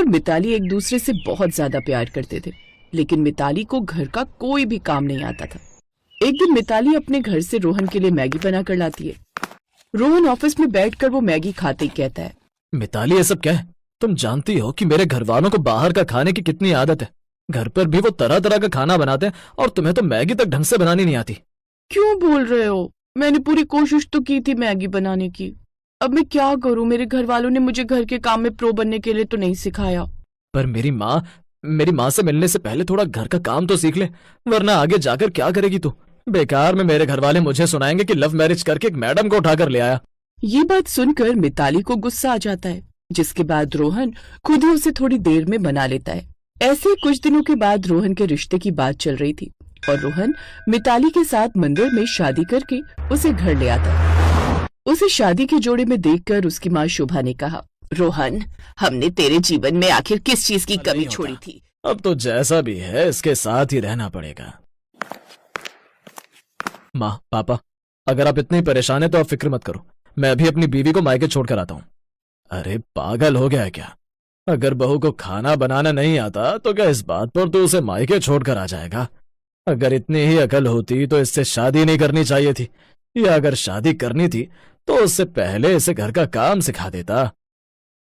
और मिताली एक दूसरे से बहुत ज्यादा प्यार करते थे, लेकिन मिताली को घर का कोई भी काम नहीं आता था। एक दिन मिताली अपने घर से रोहन के लिए मैगी बनाकर लाती है। रोहन ऑफिस में बैठकर वो मैगी खाते ही कहता है, मिताली ये सब क्या है? तुम जानती हो कि मेरे घर वालों को बाहर का खाने की कितनी आदत है। घर पर भी वो तरह तरह का खाना बनाते हैं और तुम्हें तो मैगी तक ढंग से बनानी नहीं आती। क्यों बोल रहे हो? मैंने पूरी कोशिश तो की थी मैगी बनाने की। अब मैं क्या करूं? मेरे घर वालों ने मुझे घर के काम में प्रो बनने के लिए तो नहीं सिखाया। पर मेरी माँ से मिलने से पहले थोड़ा घर का काम तो सीख ले, वरना आगे जाकर क्या करेगी तू? बेकार में मेरे घर वाले मुझे सुनाएंगे कि लव मैरिज करके एक मैडम को उठाकर ले आया। ये बात सुनकर मिताली को गुस्सा आ जाता है, जिसके बाद रोहन खुद ही उसे थोड़ी देर में मना लेता है। ऐसे ही कुछ दिनों के बाद रोहन के रिश्ते की बात चल रही थी और रोहन मिताली के साथ मंदिर में शादी करके उसे घर ले आता है। उसे शादी के जोड़े में देखकर उसकी माँ शोभा ने कहा, रोहन, हमने तेरे जीवन में आखिर किस चीज की कमी छोड़ी थी? अब तो जैसा भी है इसके साथ ही रहना पड़ेगा। माँ, पापा, अगर आप इतनी परेशान है तो आप फिक्र मत करो, मैं अभी अपनी बीवी को मायके छोड़कर आता हूँ। अरे पागल हो गया है क्या? अगर बहू को खाना बनाना नहीं आता तो क्या इस बात पर तो उसे मायके छोड़कर आ जाएगा? अगर इतनी ही अकल होती तो इससे शादी नहीं करनी चाहिए थी, या अगर शादी करनी थी तो उससे पहले इसे घर का काम सिखा देता।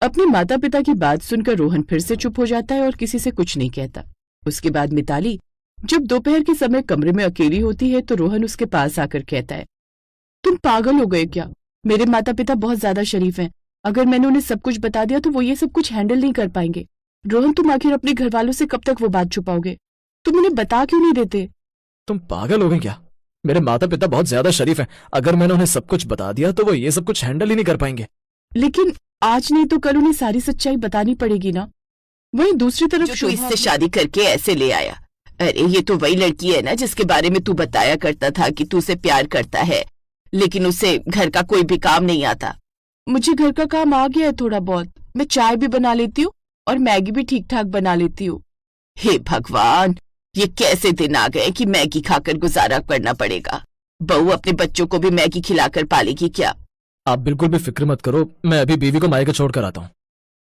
अपने माता पिता की बात सुनकर रोहन फिर से चुप हो जाता है और किसी से कुछ नहीं कहता। उसके बाद मिताली जब दोपहर के समय कमरे में अकेली होती है तो रोहन उसके पास आकर कहता है, तुम पागल हो गए क्या? मेरे माता पिता बहुत ज्यादा शरीफ हैं। अगर मैंने उन्हें सब कुछ बता दिया तो वो ये सब कुछ हैंडल नहीं कर पाएंगे। रोहन, तुम आखिर अपने घर वालों से कब तक वो बात छुपाओगे? तुम उन्हें बता क्यों नहीं देते? तुम पागल हो गए क्या? मेरे माता पिता बहुत ज्यादा शरीफ हैं। अगर मैंने उन्हें सब कुछ बता दिया तो वो ये सब कुछ हैंडल ही नहीं कर पाएंगे। लेकिन आज नहीं तो कल उन्हें सारी सच्चाई बतानी पड़ेगी ना। वहीं दूसरी तरफ जो इससे शादी करके ऐसे ले आया, अरे ये तो वही लड़की है ना जिसके बारे में तू बताया करता था कि तू उसे प्यार करता है, लेकिन उसे घर का कोई भी काम नहीं आता। मुझे घर का काम आ गया है थोड़ा बहुत। मैं चाय भी बना लेती हूँ और मैगी भी ठीक ठाक बना लेती हूँ। हे भगवान, ये कैसे दिन आ गए कि मैगी खाकर गुजारा करना पड़ेगा। बहू अपने बच्चों को भी मैगी खिलाकर पालेगी क्या? आप बिल्कुल भी फिक्र मत करो, मैं अभी बीवी को मायके छोड़कर आता हूँ।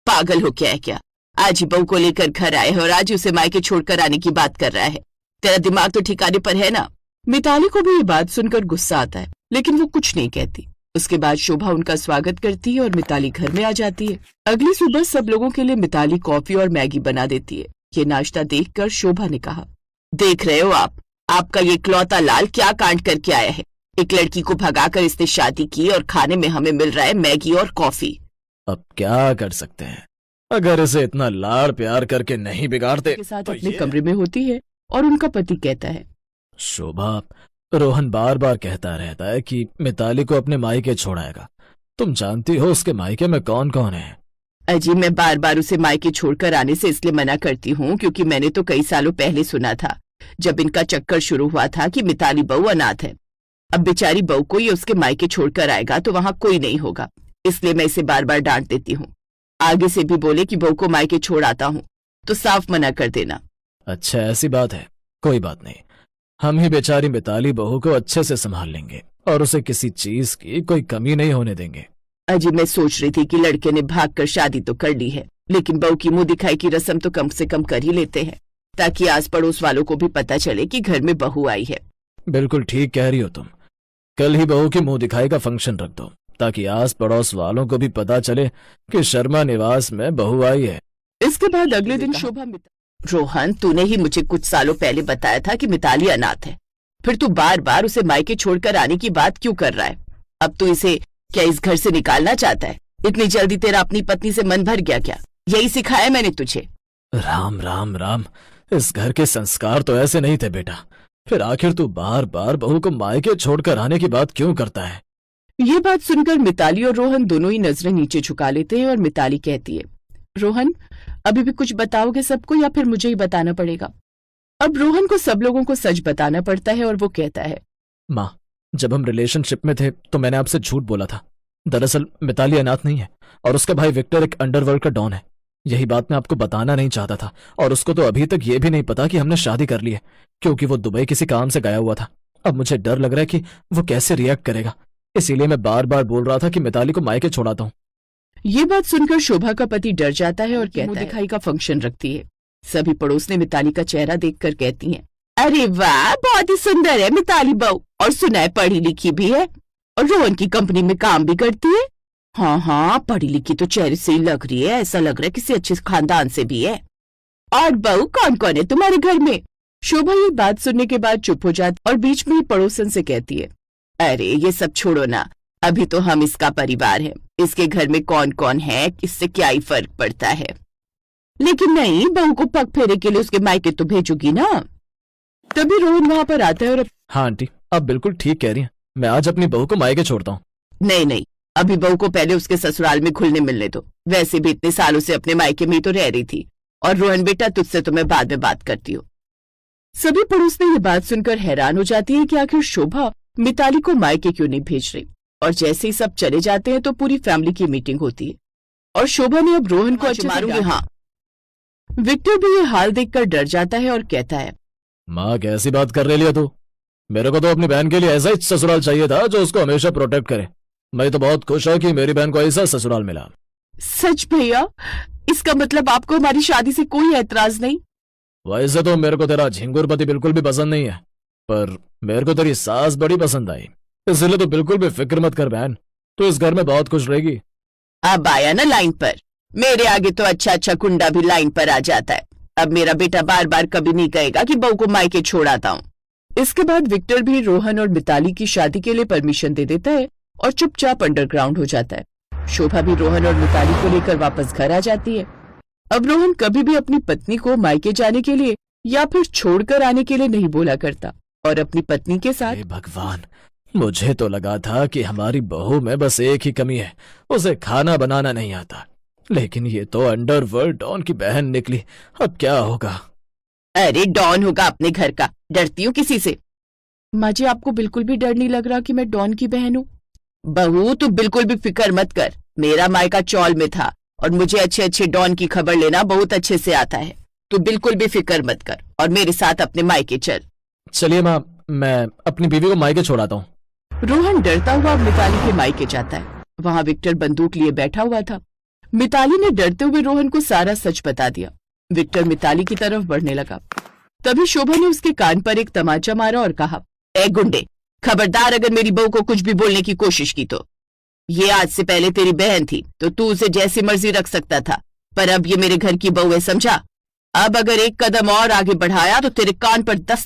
पागल हो क्या है क्या? आज ही बहू को लेकर घर आए है और आज ही उसे मायके छोड़कर आने की बात कर रहा है। तेरा दिमाग तो ठिकाने पर है ना? मिताली को भी ये बात सुनकर गुस्सा आता है, लेकिन वो कुछ नहीं कहती। उसके बाद शोभा उनका स्वागत करती है और मिताली घर में आ जाती है। अगली सुबह सब लोगों के लिए मिताली कॉफी और मैगी बना देती है। ये नाश्ता देखकर शोभा ने कहा, देख रहे हो आप, आपका ये इकलौता लाल क्या कांड करके आया है। एक लड़की को भगाकर इसने शादी की और खाने में हमें मिल रहा है मैगी और कॉफी। अब क्या कर सकते हैं, अगर इसे इतना लाड़ प्यार करके नहीं बिगाड़ते। के साथ अपने कमरे में होती है और उनका पति कहता है, शोभा, रोहन बार बार कहता रहता है कि मिताली को अपने मायके छोड़ाएगा। तुम जानती हो उसके मायके में कौन कौन है? अजी, मैं बार बार उसे मायके छोड़कर आने से इसलिए मना करती हूँ क्योंकि मैंने तो कई सालों पहले सुना था, जब इनका चक्कर शुरू हुआ था, कि मिताली बहू अनाथ है। अब बेचारी बहू को ये उसके मायके छोड़कर आएगा तो वहाँ कोई नहीं होगा, इसलिए मैं इसे बार बार डांट देती हूँ। आगे से भी बोले कि बहू को मायके छोड़ आता हूँ तो साफ मना कर देना। अच्छा, ऐसी बात है, कोई बात नहीं, हम ही बेचारी मिताली बहू को अच्छे से संभाल लेंगे और उसे किसी चीज की कोई कमी नहीं होने देंगे। अजी, मैं सोच रही थी कि लड़के ने भागकर शादी तो कर ली है, लेकिन बहू की मुंह दिखाई की रस्म तो कम से कम कर ही लेते हैं, ताकि आस पड़ोस वालों को भी पता चले कि घर में बहू आई है। बिल्कुल ठीक कह रही हो तुम, कल ही बहू की मुंह दिखाई का फंक्शन रख दो, ताकि आस पड़ोस वालों को भी पता चले कि शर्मा निवास में बहू आई है। इसके बाद अगले दिन शोभा रोहन, तूने ही मुझे कुछ सालों पहले बताया था कि मिताली अनाथ है, फिर तू बार बार उसे मायके छोड़कर आने की बात क्यों कर रहा है? अब तू इसे क्या इस घर से निकालना चाहता है? इतनी जल्दी तेरा अपनी पत्नी से मन भर गया क्या? यही सिखाया मैंने तुझे। राम राम राम, इस घर के संस्कार तो ऐसे नहीं थे बेटा, फिर आखिर तू बार बार बहू को मायके छोड़कर आने की बात क्यों करता है? ये बात सुनकर मिताली और रोहन दोनों ही नजरें नीचे झुका लेते हैं और मिताली कहती है, रोहन, अभी भी कुछ बताओगे सबको या फिर मुझे ही बताना पड़ेगा? अब रोहन को सब लोगों को सच बताना पड़ता है और वो कहता है, माँ, जब हम रिलेशनशिप में थे तो मैंने आपसे झूठ बोला था। दरअसल मिताली अनाथ नहीं है और उसका भाई विक्टर एक अंडरवर्ल्ड का डॉन है। यही बात मैं आपको बताना नहीं चाहता था और उसको तो अभी तक ये भी नहीं पता कि हमने शादी कर ली है, क्योंकि वो दुबई किसी काम से गया हुआ था। अब मुझे डर लग रहा है कि वो कैसे रिएक्ट करेगा, इसीलिए मैं बार बार बोल रहा था कि मिताली को मायके छोड़ाता हूँ। ये बात सुनकर शोभा का पति डर जाता है और कहता है दिखाई का फंक्शन रखती है। सभी पड़ोसने मिताली का चेहरा देखकर कहती हैं, अरे वाह, बहुत ही सुंदर है मिताली बहू, और सुना है पढ़ी लिखी भी है और रोहन की कंपनी में काम भी करती है। हाँ हाँ, पढ़ी लिखी तो चेहरे से ही लग रही है, ऐसा लग रहा है किसी अच्छे खानदान से भी है। और बहू कौन कौन है तुम्हारे घर में? शोभा ये बात सुनने के बाद चुप हो जाती और बीच में ही पड़ोसन से कहती है, अरे ये सब छोड़ो ना, अभी तो हम इसका परिवार है, इसके घर में कौन कौन है इससे क्या ही फर्क पड़ता है। लेकिन नहीं, बहू को पग फेरे के लिए उसके मायके तो भेजूगी ना। तभी रोहन वहां पर आता है और हाँ आंटी, आप बिल्कुल ठीक कह रही हैं। मैं आज अपनी बहू को मायके छोड़ता हूँ। नहीं नहीं, अभी बहू को पहले उसके ससुराल में घुलने मिलने दो। वैसे भी इतने सालों से अपने मायके में ही तो रह रही थी। और रोहन बेटा, तुझसे तो मैं बाद में बात करती हूँ। सभी पड़ोस ने ये बात सुनकर हैरान हो जाती है कि आखिर शोभा मिताली को मायके क्यों नहीं भेज रही। और जैसे ही सब चले जाते हैं तो पूरी फैमिली की मीटिंग होती है और शोभा ने अब रोहन को अच्छे से मारूंगी। डांटा। हाँ, विक्टर भी ये हाल देखकर डर जाता है और कहता है, माँ कैसी बात कर रही है तू? मेरे को तो अपनी बहन के लिए ऐसा ही ससुराल चाहिए था जो उसको हमेशा प्रोटेक्ट करे। मैं तो बहुत खुश हूँ कि मेरी बहन को ऐसा ससुराल मिला। सच भैया? इसका मतलब आपको हमारी शादी से कोई ऐतराज नहीं? वैसे तो मेरे को तेरा झिंगुर पति बिल्कुल भी पसंद नहीं है, पर मेरे को तेरी सास बड़ी पसंद आई, इसलिए तो बिल्कुल भी फिक्र मत कर बहन, तो इस घर में बहुत खुश रहेगी। अब आया ना लाइन पर। मेरे आगे तो अच्छा अच्छा कुंडा भी लाइन पर आ जाता है। अब मेरा बेटा बार बार कभी नहीं कहेगा कि बहू को मायके छोड़ आता हूँ। इसके बाद विक्टर भी रोहन और मिताली की शादी के लिए परमिशन दे देता है और चुपचाप अंडरग्राउंड हो जाता है। शोभा भी रोहन और मिताली को लेकर वापस घर आ जाती है। अब रोहन कभी भी अपनी पत्नी को मायके जाने के लिए या फिर छोड़कर आने के लिए नहीं बोला करता और अपनी पत्नी के साथ। हे भगवान, मुझे तो लगा था कि हमारी बहू में बस एक ही कमी है, उसे खाना बनाना नहीं आता, लेकिन ये तो अंडरवर्ल्ड डॉन की बहन निकली। अब क्या होगा? अरे डॉन होगा अपने घर का, डरती हूँ किसी से? माँ जी, आपको बिल्कुल भी डर नहीं लग रहा कि मैं डॉन की बहन हूँ? बहू तू बिल्कुल भी फिक्र मत कर, मेरा मायका चौल में था और मुझे अच्छे अच्छे डॉन की खबर लेना बहुत अच्छे से आता है। तू बिल्कुल भी फिक्र मत कर और मेरे साथ अपने मायके चल। चलिए माँ, मैं अपनी बीवी को मायके छोड़ाता हूँ। रोहन डरता हुआ मिताली के मायके जाता है। वहां विक्टर बंदूक लिए बैठा हुआ था। मिताली ने डरते हुए रोहन को सारा सच बता दिया। विक्टर मिताली की तरफ बढ़ने लगा। तभी शोभा ने उसके कान पर एक तमाचा मारा और कहा, ए गुंडे, खबरदार अगर मेरी बहू को कुछ भी बोलने की कोशिश की तो। ये आज से पहले तेरी बहन थी तो तू उसे जैसी मर्जी रख सकता था, पर अब ये मेरे घर की बहू है, समझा? अब अगर एक कदम और आगे बढ़ाया तो तेरे कान पर 10